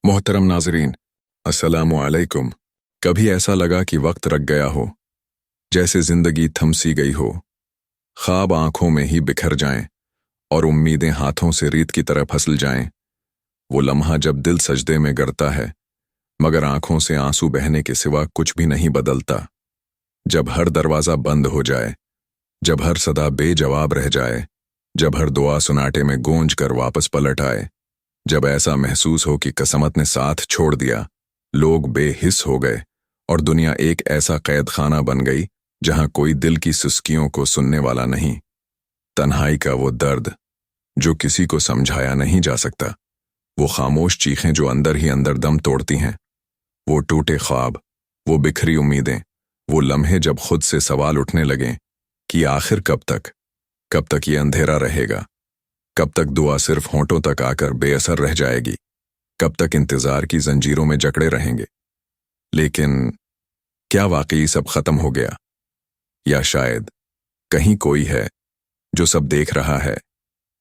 मोहतरम नाजरीन, अस्सलामु अलैकुम। कभी ऐसा लगा कि वक्त रख गया हो, जैसे जिंदगी थम सी गई हो, ख्वाब आंखों में ही बिखर जाएं और उम्मीदें हाथों से रेत की तरह फिसल जाएं। वो लम्हा जब दिल सजदे में गिरता है, मगर आंखों से आंसू बहने के सिवा कुछ भी नहीं बदलता। जब हर दरवाजा बंद हो जाए, जब हर सदा बेजवाब रह जाए, जब हर दुआ सुनाटे में गूंज कर वापस पलट आए, जब ऐसा महसूस हो कि किस्मत ने साथ छोड़ दिया, लोग बेहिस हो गए और दुनिया एक ऐसा कैद खाना बन गई जहां कोई दिल की सुस्कियों को सुनने वाला नहीं। तन्हाई का वो दर्द जो किसी को समझाया नहीं जा सकता, वो खामोश चीखें जो अंदर ही अंदर दम तोड़ती हैं, वो टूटे ख्वाब, वो बिखरी उम्मीदें, वो लम्हे जब खुद से सवाल उठने लगे कि आखिर कब तक ये अंधेरा रहेगा, कब तक दुआ सिर्फ होंठों तक आकर बेअसर रह जाएगी, कब तक इंतजार की जंजीरों में जकड़े रहेंगे। लेकिन क्या वाकई सब खत्म हो गया, या शायद कहीं कोई है जो सब देख रहा है,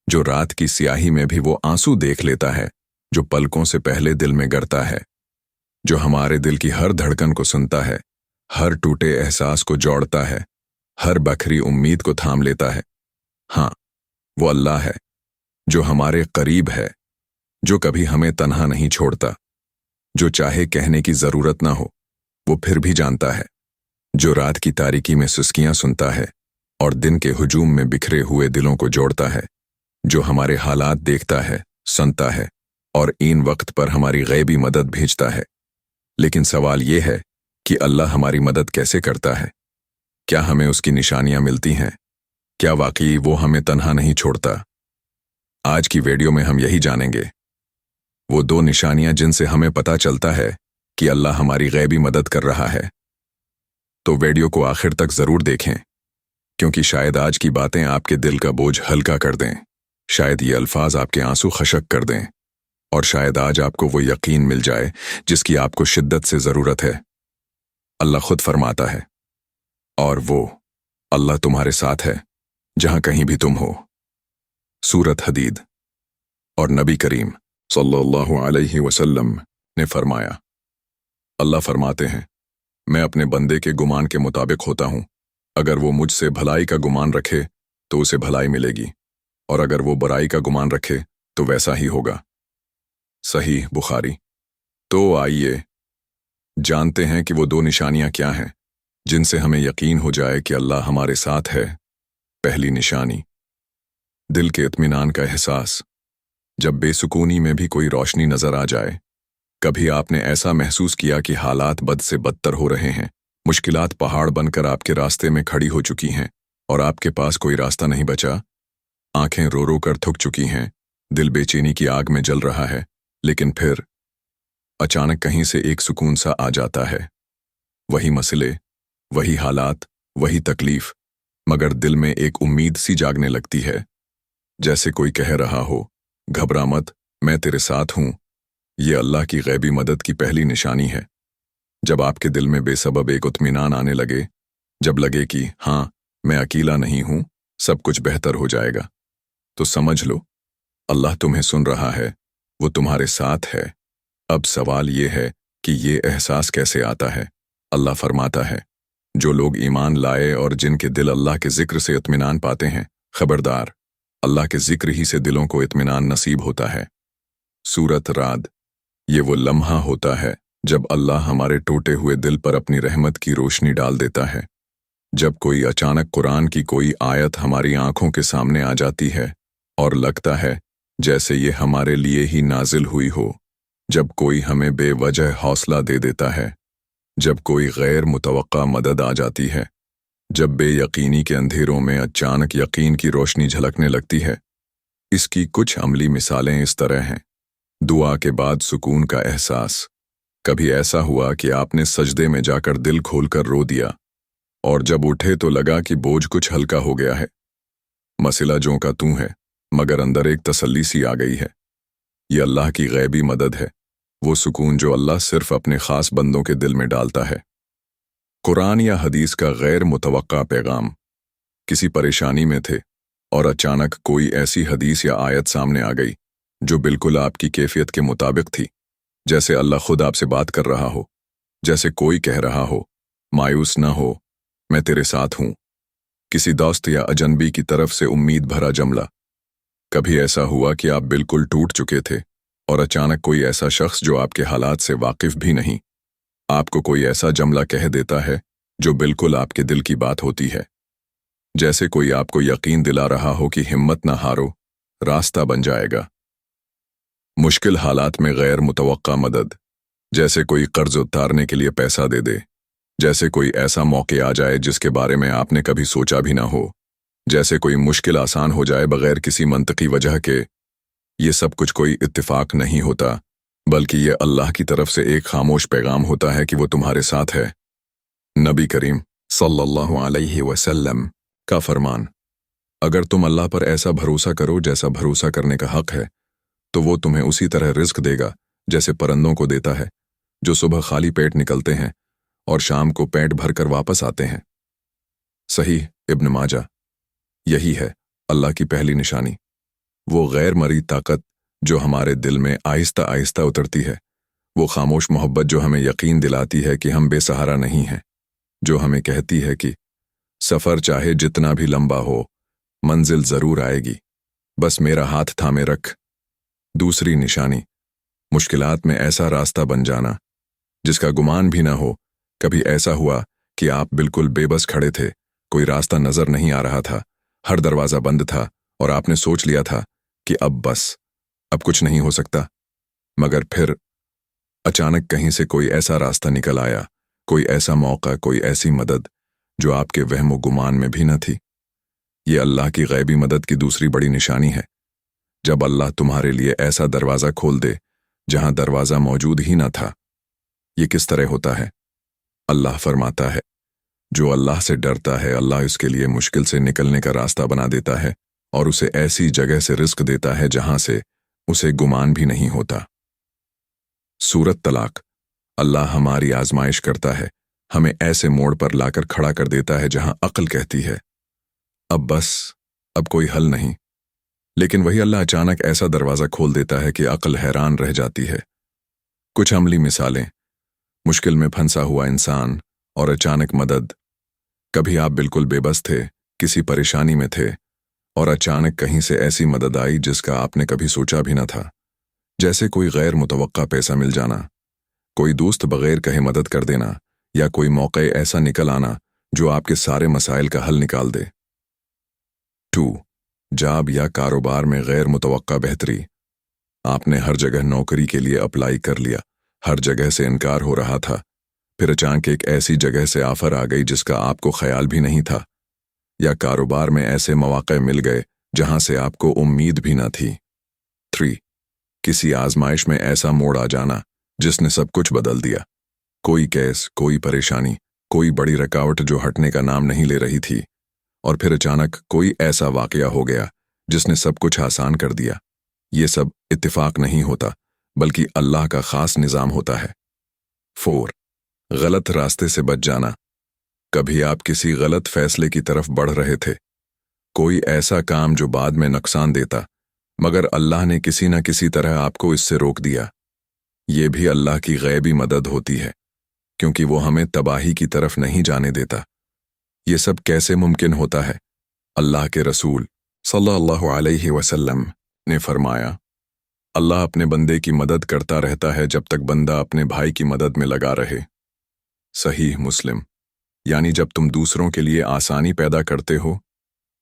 जो रात की स्याही में भी वो आंसू देख लेता है जो पलकों से पहले दिल में गड़ता है, जो हमारे दिल की हर धड़कन को सुनता है, हर टूटे एहसास को जोड़ता है, हर बखरी उम्मीद को थाम लेता है। हाँ, वो अल्लाह है जो हमारे करीब है, जो कभी हमें तन्हा नहीं छोड़ता, जो चाहे कहने की जरूरत ना हो वो फिर भी जानता है, जो रात की तारीकी में सुस्कियां सुनता है और दिन के हुजूम में बिखरे हुए दिलों को जोड़ता है, जो हमारे हालात देखता है, सुनता है और इन वक्त पर हमारी गैबी मदद भेजता है। लेकिन सवाल ये है कि अल्लाह हमारी मदद कैसे करता है? क्या हमें उसकी निशानियां मिलती हैं? क्या वाकई वो हमें तन्हा नहीं छोड़ता? आज की वीडियो में हम यही जानेंगे, वो दो निशानियां जिनसे हमें पता चलता है कि अल्लाह हमारी गैबी मदद कर रहा है। तो वीडियो को आखिर तक जरूर देखें, क्योंकि शायद आज की बातें आपके दिल का बोझ हल्का कर दें, शायद ये अल्फाज आपके आंसू खशक कर दें, और शायद आज आपको वो यकीन मिल जाए जिसकी आपको शिद्दत से जरूरत है। अल्लाह खुद फरमाता है, और वो अल्लाह तुम्हारे साथ है जहां कहीं भी तुम हो। सूरत हदीद। और नबी करीम सल्लल्लाहु अलैहि वसल्लम ने फरमाया, अल्लाह फरमाते हैं, मैं अपने बंदे के गुमान के मुताबिक होता हूं। अगर वो मुझसे भलाई का गुमान रखे तो उसे भलाई मिलेगी, और अगर वो बुराई का गुमान रखे तो वैसा ही होगा। सही बुखारी। तो आइए जानते हैं कि वो दो निशानियां क्या हैं जिनसे हमें यकीन हो जाए कि अल्लाह हमारे साथ है। पहली निशानी, दिल के इत्मीनान का एहसास। जब बेसुकूनी में भी कोई रोशनी नजर आ जाए, कभी आपने ऐसा महसूस किया कि हालात बद से बदतर हो रहे हैं, मुश्किलात पहाड़ बनकर आपके रास्ते में खड़ी हो चुकी हैं और आपके पास कोई रास्ता नहीं बचा, आंखें रो रो कर थक चुकी हैं, दिल बेचैनी की आग में जल रहा है, लेकिन फिर अचानक कहीं से एक सुकून सा आ जाता है। वही मसले, वही हालात, वही तकलीफ, मगर दिल में एक उम्मीद सी जागने लगती है, जैसे कोई कह रहा हो, घबरा मत, मैं तेरे साथ हूं। ये अल्लाह की गैबी मदद की पहली निशानी है। जब आपके दिल में बेसबब एक इत्मीनान आने लगे, जब लगे कि हाँ, मैं अकेला नहीं हूं, सब कुछ बेहतर हो जाएगा, तो समझ लो अल्लाह तुम्हें सुन रहा है, वो तुम्हारे साथ है। अब सवाल ये है कि ये एहसास कैसे आता है? अल्लाह फरमाता है, जो लोग ईमान लाए और जिनके दिल अल्लाह के जिक्र से इत्मीनान पाते हैं, खबरदार, अल्लाह के जिक्र ही से दिलों को इत्मीनान नसीब होता है। सूरत राद। ये वो लम्हा होता है जब अल्लाह हमारे टूटे हुए दिल पर अपनी रहमत की रोशनी डाल देता है, जब कोई अचानक कुरान की कोई आयत हमारी आंखों के सामने आ जाती है और लगता है जैसे ये हमारे लिए ही नाजिल हुई हो, जब कोई हमें बेवजह हौसला दे देता है, जब कोई गैर मुतवक्का मदद आ जाती है, जब बेयकीनी के अंधेरों में अचानक यकीन की रोशनी झलकने लगती है। इसकी कुछ अमली मिसालें इस तरह हैं। दुआ के बाद सुकून का एहसास। कभी ऐसा हुआ कि आपने सजदे में जाकर दिल खोलकर रो दिया, और जब उठे तो लगा कि बोझ कुछ हल्का हो गया है। मसला जो का तू है, मगर अंदर एक तसल्ली सी आ गई है। ये अल्लाह की गैबी मदद है, वो सुकून जो अल्लाह सिर्फ अपने खास बंदों के दिल में डालता है। कुरान या हदीस का गैर मुतवक्का पैगाम। किसी परेशानी में थे और अचानक कोई ऐसी हदीस या आयत सामने आ गई जो बिल्कुल आपकी कैफियत के मुताबिक थी। जैसे अल्लाह खुद आपसे बात कर रहा हो, जैसे कोई कह रहा हो, मायूस न हो, मैं तेरे साथ हूं। किसी दोस्त या अजनबी की तरफ से उम्मीद भरा जमला। कभी ऐसा हुआ कि आप बिल्कुल टूट चुके थे और अचानक कोई ऐसा शख्स जो आपके हालात से वाकिफ भी नहीं, आपको कोई ऐसा जमला कह देता है जो बिल्कुल आपके दिल की बात होती है। जैसे कोई आपको यकीन दिला रहा हो कि हिम्मत ना हारो, रास्ता बन जाएगा। मुश्किल हालात में गैर मुतवक्का मदद, जैसे कोई कर्ज उतारने के लिए पैसा दे दे, जैसे कोई ऐसा मौके आ जाए जिसके बारे में आपने कभी सोचा भी ना हो, जैसे कोई मुश्किल आसान हो जाए बगैर किसी मंतकी वजह के। ये सब कुछ कोई इत्तिफाक नहीं होता, बल्कि ये अल्लाह की तरफ से एक खामोश पैगाम होता है कि वो तुम्हारे साथ है। नबी करीम सल्लल्लाहु अलैहि वसल्लम का फरमान, अगर तुम अल्लाह पर ऐसा भरोसा करो जैसा भरोसा करने का हक है, तो वो तुम्हें उसी तरह रिस्क देगा जैसे परिंदों को देता है, जो सुबह खाली पेट निकलते हैं और शाम को पेट भरकर वापस आते हैं। सही इब्न माजा। यही है अल्लाह की पहली निशानी, वो गैर मरी ताकत जो हमारे दिल में आहिस्ता आहिस्ता उतरती है, वो खामोश मोहब्बत जो हमें यकीन दिलाती है कि हम बेसहारा नहीं हैं, जो हमें कहती है कि सफ़र चाहे जितना भी लंबा हो, मंजिल ज़रूर आएगी, बस मेरा हाथ थामे रख। दूसरी निशानी, मुश्किलात में ऐसा रास्ता बन जाना जिसका गुमान भी ना हो। कभी ऐसा हुआ कि आप बिल्कुल बेबस खड़े थे, कोई रास्ता नज़र नहीं आ रहा था, हर दरवाज़ा बंद था और आपने सोच लिया था कि अब बस, अब कुछ नहीं हो सकता। मगर फिर अचानक कहीं से कोई ऐसा रास्ता निकल आया, कोई ऐसा मौका, कोई ऐसी मदद जो आपके वहम गुमान में भी न थी। ये अल्लाह की गैबी मदद की दूसरी बड़ी निशानी है। जब अल्लाह तुम्हारे लिए ऐसा दरवाज़ा खोल दे जहां दरवाज़ा मौजूद ही न था। ये किस तरह होता है? अल्लाह फरमाता है, जो अल्लाह से डरता है, अल्लाह इसके लिए मुश्किल से निकलने का रास्ता बना देता है और उसे ऐसी जगह से रिस्क देता है जहां से उसे गुमान भी नहीं होता। सूरत तलाक। अल्लाह हमारी आजमाइश करता है, हमें ऐसे मोड़ पर लाकर खड़ा कर देता है जहां अक्ल कहती है अब बस, अब कोई हल नहीं, लेकिन वही अल्लाह अचानक ऐसा दरवाज़ा खोल देता है कि अक्ल हैरान रह जाती है। कुछ अमली मिसालें। मुश्किल में फंसा हुआ इंसान और अचानक मदद। कभी आप बिल्कुल बेबस थे, किसी परेशानी में थे और अचानक कहीं से ऐसी मदद आई जिसका आपने कभी सोचा भी न था। जैसे कोई गैर मुतवक्का पैसा मिल जाना, कोई दोस्त बगैर कहे मदद कर देना, या कोई मौका ऐसा निकल आना जो आपके सारे मसाइल का हल निकाल दे। 2. जॉब या कारोबार में गैर मुतवक्का बेहतरी। आपने हर जगह नौकरी के लिए अप्लाई कर लिया, हर जगह से इनकार हो रहा था, फिर अचानक एक ऐसी जगह से ऑफर आ गई जिसका आपको ख्याल भी नहीं था, या कारोबार में ऐसे मौके मिल गए जहां से आपको उम्मीद भी न थी। 3. किसी आजमाइश में ऐसा मोड़ आ जाना जिसने सब कुछ बदल दिया। कोई केस, कोई परेशानी, कोई बड़ी रुकावट जो हटने का नाम नहीं ले रही थी, और फिर अचानक कोई ऐसा वाकया हो गया जिसने सब कुछ आसान कर दिया। ये सब इत्तिफाक नहीं होता, बल्कि अल्लाह का खास निज़ाम होता है। 4. गलत रास्ते से बच जाना। कभी आप किसी गलत फैसले की तरफ बढ़ रहे थे, कोई ऐसा काम जो बाद में नुकसान देता, मगर अल्लाह ने किसी न किसी तरह आपको इससे रोक दिया। ये भी अल्लाह की गैबी मदद होती है, क्योंकि वो हमें तबाही की तरफ नहीं जाने देता। ये सब कैसे मुमकिन होता है? अल्लाह के रसूल सल्लल्लाहु अलैहि वसल्लम ने फरमाया, अल्लाह अपने बंदे की मदद करता रहता है जब तक बंदा अपने भाई की मदद में लगा रहे। सहीह मुस्लिम। यानी जब तुम दूसरों के लिए आसानी पैदा करते हो,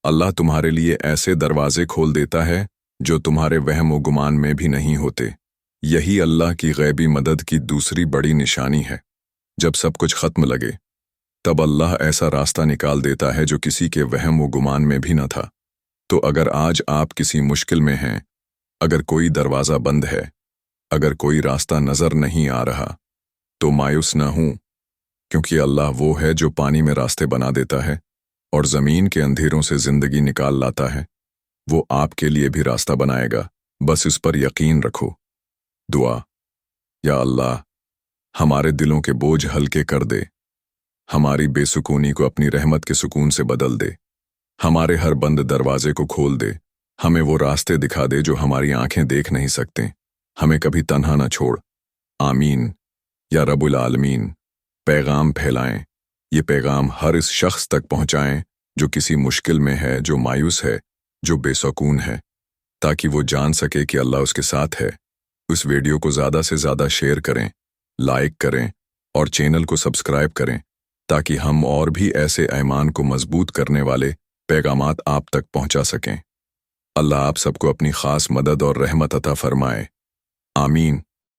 अल्लाह तुम्हारे लिए ऐसे दरवाजे खोल देता है जो तुम्हारे वहम व गुमान में भी नहीं होते। यही अल्लाह की गैबी मदद की दूसरी बड़ी निशानी है। जब सब कुछ खत्म लगे, तब अल्लाह ऐसा रास्ता निकाल देता है जो किसी के वहम व गुमान में भी न था। तो अगर आज आप किसी मुश्किल में हैं, अगर कोई दरवाज़ा बंद है, अगर कोई रास्ता नज़र नहीं आ रहा, तो मायूस न हों, क्योंकि अल्लाह वो है जो पानी में रास्ते बना देता है और ज़मीन के अंधेरों से ज़िंदगी निकाल लाता है। वो आपके लिए भी रास्ता बनाएगा, बस इस पर यकीन रखो। दुआ। या अल्लाह, हमारे दिलों के बोझ हल्के कर दे, हमारी बेसुकूनी को अपनी रहमत के सुकून से बदल दे, हमारे हर बंद दरवाजे को खोल दे, हमें वो रास्ते दिखा दे जो हमारी आंखें देख नहीं सकते, हमें कभी तन्हा न छोड़। آمین یا رب العالمین۔ پیغام پھیلائیں، یہ پیغام ہر اس شخص تک پہنچائیں جو کسی مشکل میں ہے، جو مایوس ہے، جو بے سکون ہے، تاکہ وہ جان سکے کہ اللہ اس کے ساتھ ہے۔ اس ویڈیو کو زیادہ سے زیادہ شیئر کریں، لائک کریں اور چینل کو سبسکرائب کریں تاکہ ہم اور بھی ایسے ایمان کو مضبوط کرنے والے پیغامات آپ تک پہنچا سکیں۔ اللہ آپ سب کو اپنی خاص مدد اور رحمت عطا فرمائے۔ آمین۔